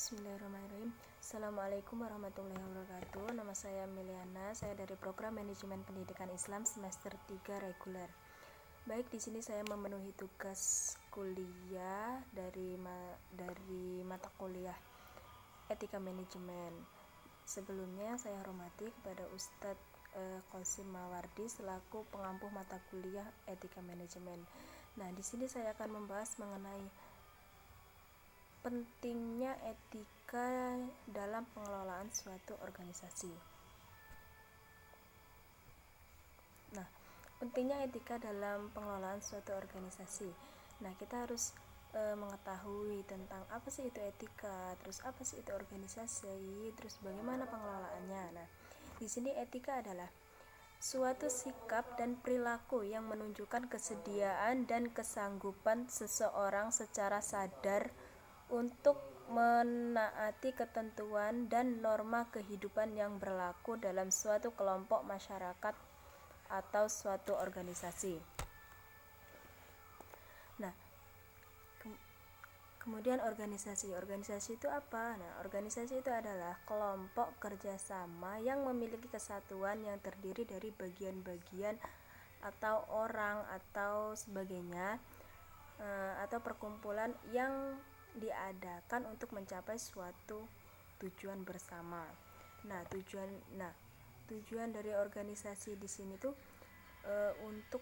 Bismillahirrahmanirrahim. Assalamualaikum warahmatullahi wabarakatuh. Nama saya Miliana. Saya dari Program Manajemen Pendidikan Islam semester 3 reguler. Baik, di sini saya memenuhi tugas kuliah dari mata kuliah Etika Manajemen. Sebelumnya saya hormati kepada Ustadz Qasim Mawardi selaku pengampu mata kuliah Etika Manajemen. Nah, di sini saya akan membahas mengenai pentingnya etika dalam pengelolaan suatu organisasi. Nah, pentingnya etika dalam pengelolaan suatu organisasi. Nah, kita harus mengetahui tentang apa sih itu etika, terus apa sih itu organisasi, terus bagaimana pengelolaannya. Nah, di sini etika adalah suatu sikap dan perilaku yang menunjukkan kesediaan dan kesanggupan seseorang secara sadar untuk menaati ketentuan dan norma kehidupan yang berlaku dalam suatu kelompok masyarakat atau suatu organisasi. Nah, kemudian organisasi itu apa? Nah, organisasi itu adalah kelompok kerjasama yang memiliki kesatuan yang terdiri dari bagian-bagian atau orang atau sebagainya, atau perkumpulan yang diadakan untuk mencapai suatu tujuan bersama. Nah, tujuan dari organisasi di sini tuh untuk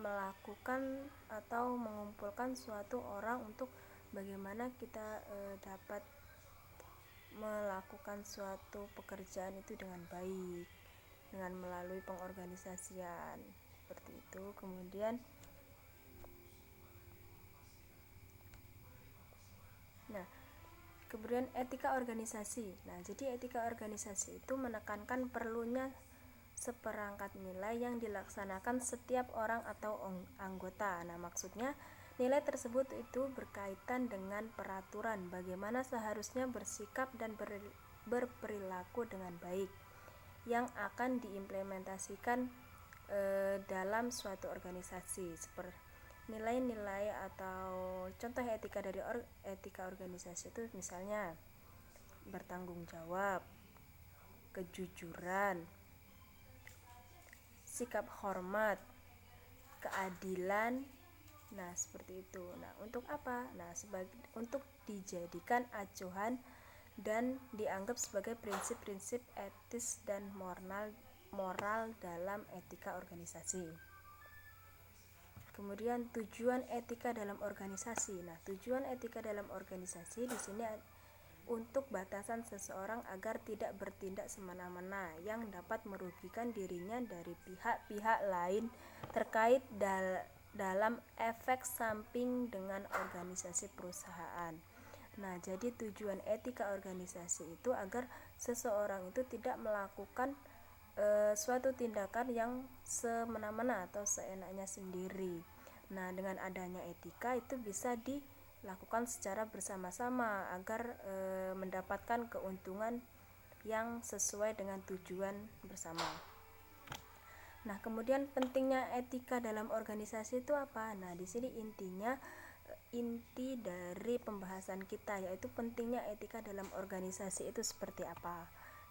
melakukan atau mengumpulkan suatu orang untuk bagaimana kita dapat melakukan suatu pekerjaan itu dengan baik dengan melalui pengorganisasian seperti itu. Kemudian etika organisasi. Nah, jadi etika organisasi itu menekankan perlunya seperangkat nilai yang dilaksanakan setiap orang atau anggota. Nah, maksudnya nilai tersebut itu berkaitan dengan peraturan bagaimana seharusnya bersikap dan berperilaku dengan baik yang akan diimplementasikan dalam suatu organisasi. Seperti nilai-nilai atau contoh etika dari etika organisasi itu misalnya bertanggung jawab, kejujuran, sikap hormat, keadilan. Nah, seperti itu. Nah, untuk apa? Nah, untuk dijadikan acuan dan dianggap sebagai prinsip-prinsip etis dan moral dalam etika organisasi. Kemudian tujuan etika dalam organisasi. Nah, tujuan etika dalam organisasi di sini untuk batasan seseorang agar tidak bertindak semena-mena yang dapat merugikan dirinya dari pihak-pihak lain terkait dalam efek samping dengan organisasi perusahaan. Nah, jadi tujuan etika organisasi itu agar seseorang itu tidak melakukan suatu tindakan yang semena-mena atau seenaknya sendiri. Nah, dengan adanya etika itu bisa dilakukan secara bersama-sama agar mendapatkan keuntungan yang sesuai dengan tujuan bersama. Nah, kemudian pentingnya etika dalam organisasi itu apa? Nah, di sini inti dari pembahasan kita yaitu pentingnya etika dalam organisasi itu seperti apa.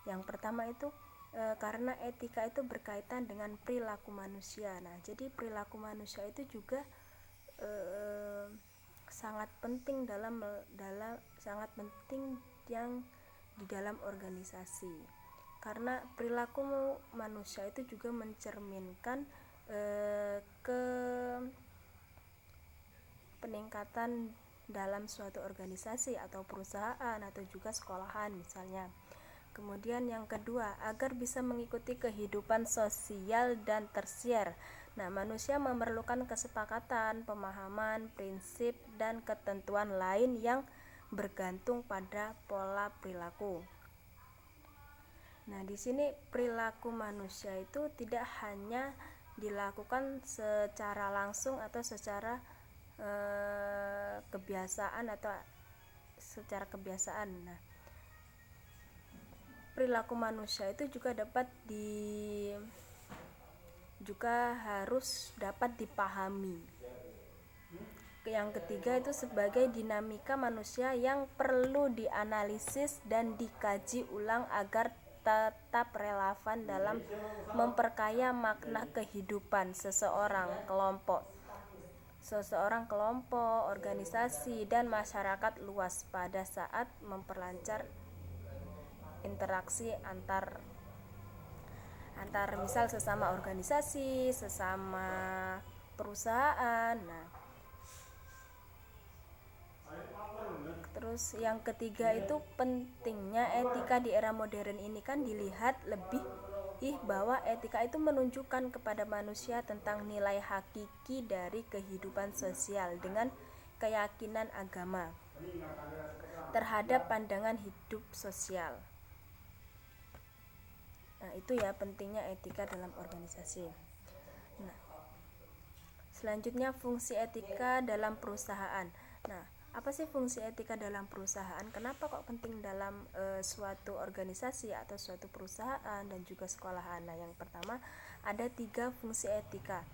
Yang pertama itu karena etika itu berkaitan dengan perilaku manusia. Nah, jadi perilaku manusia itu juga sangat penting sangat penting yang di dalam organisasi. Karena perilaku manusia itu juga mencerminkan ke peningkatan dalam suatu organisasi atau perusahaan atau juga sekolahan misalnya. Kemudian yang kedua, agar bisa mengikuti kehidupan sosial dan tersier. Nah, manusia memerlukan kesepakatan, pemahaman, prinsip, dan ketentuan lain yang bergantung pada pola perilaku. Nah, di sini perilaku manusia itu tidak hanya dilakukan secara langsung atau secara kebiasaan atau secara kebiasaan. Nah, perilaku manusia itu juga harus dapat dipahami. yang ketiga itu sebagai dinamika manusia yang perlu dianalisis dan dikaji ulang agar tetap relevan dalam memperkaya makna kehidupan seseorang, kelompok, organisasi, dan masyarakat luas pada saat memperlancar interaksi antar misal sesama organisasi, sesama perusahaan. Nah, terus yang ketiga itu pentingnya etika di era modern ini kan dilihat lebih bahwa etika itu menunjukkan kepada manusia tentang nilai hakiki dari kehidupan sosial dengan keyakinan agama terhadap pandangan hidup sosial. Nah, itu ya pentingnya etika dalam organisasi. Nah, selanjutnya fungsi etika dalam perusahaan. Nah, apa sih fungsi etika dalam perusahaan? Kenapa kok penting dalam suatu organisasi atau suatu perusahaan dan juga sekolahan? Nah, yang pertama ada 3 fungsi etika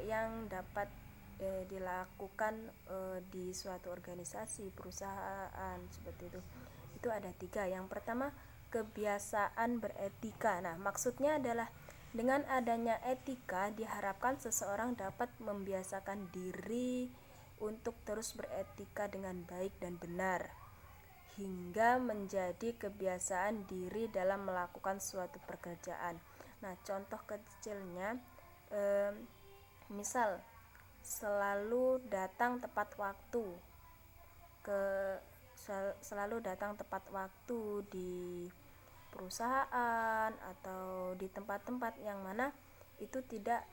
yang dapat dilakukan di suatu organisasi, perusahaan seperti itu. Itu ada 3. Yang pertama kebiasaan beretika. Nah, maksudnya adalah dengan adanya etika diharapkan seseorang dapat membiasakan diri untuk terus beretika dengan baik dan benar hingga menjadi kebiasaan diri dalam melakukan suatu pekerjaan. Nah, contoh kecilnya misal selalu datang tepat waktu di perusahaan atau di tempat-tempat yang mana itu tidak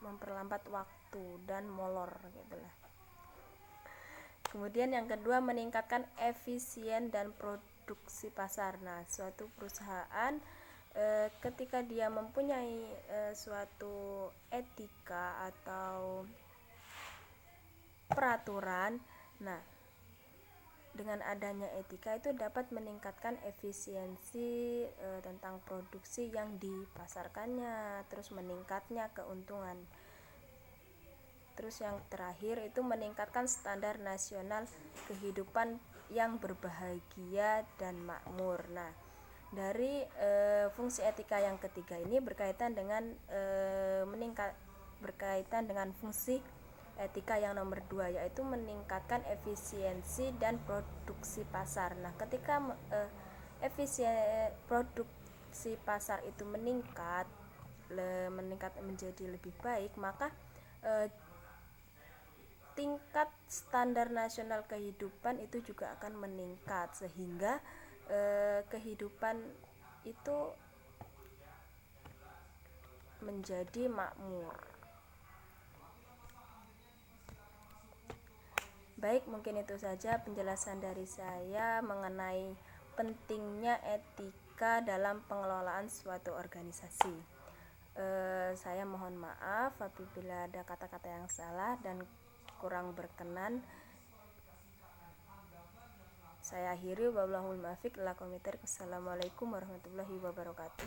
memperlambat waktu dan molor gitulah. Kemudian yang kedua meningkatkan efisien dan produksi pasar. Nah, suatu perusahaan ketika dia mempunyai suatu etika atau peraturan, nah dengan adanya etika itu dapat meningkatkan efisiensi tentang produksi yang dipasarkannya, terus meningkatnya keuntungan. Terus yang terakhir itu meningkatkan standar nasional kehidupan yang berbahagia dan makmur. Nah, dari fungsi etika yang ketiga ini berkaitan dengan fungsi etika yang nomor 2, yaitu meningkatkan efisiensi dan produksi pasar. Nah, ketika produksi pasar itu meningkat menjadi lebih baik, maka tingkat standar nasional kehidupan itu juga akan meningkat sehingga kehidupan itu menjadi makmur. Baik, mungkin itu saja penjelasan dari saya mengenai pentingnya etika dalam pengelolaan suatu organisasi. Saya mohon maaf apabila ada kata-kata yang salah dan kurang berkenan. Saya akhiri, wallahul muwaffiq ila aqwamit thoriq. Wassalamualaikum warahmatullahi wabarakatuh.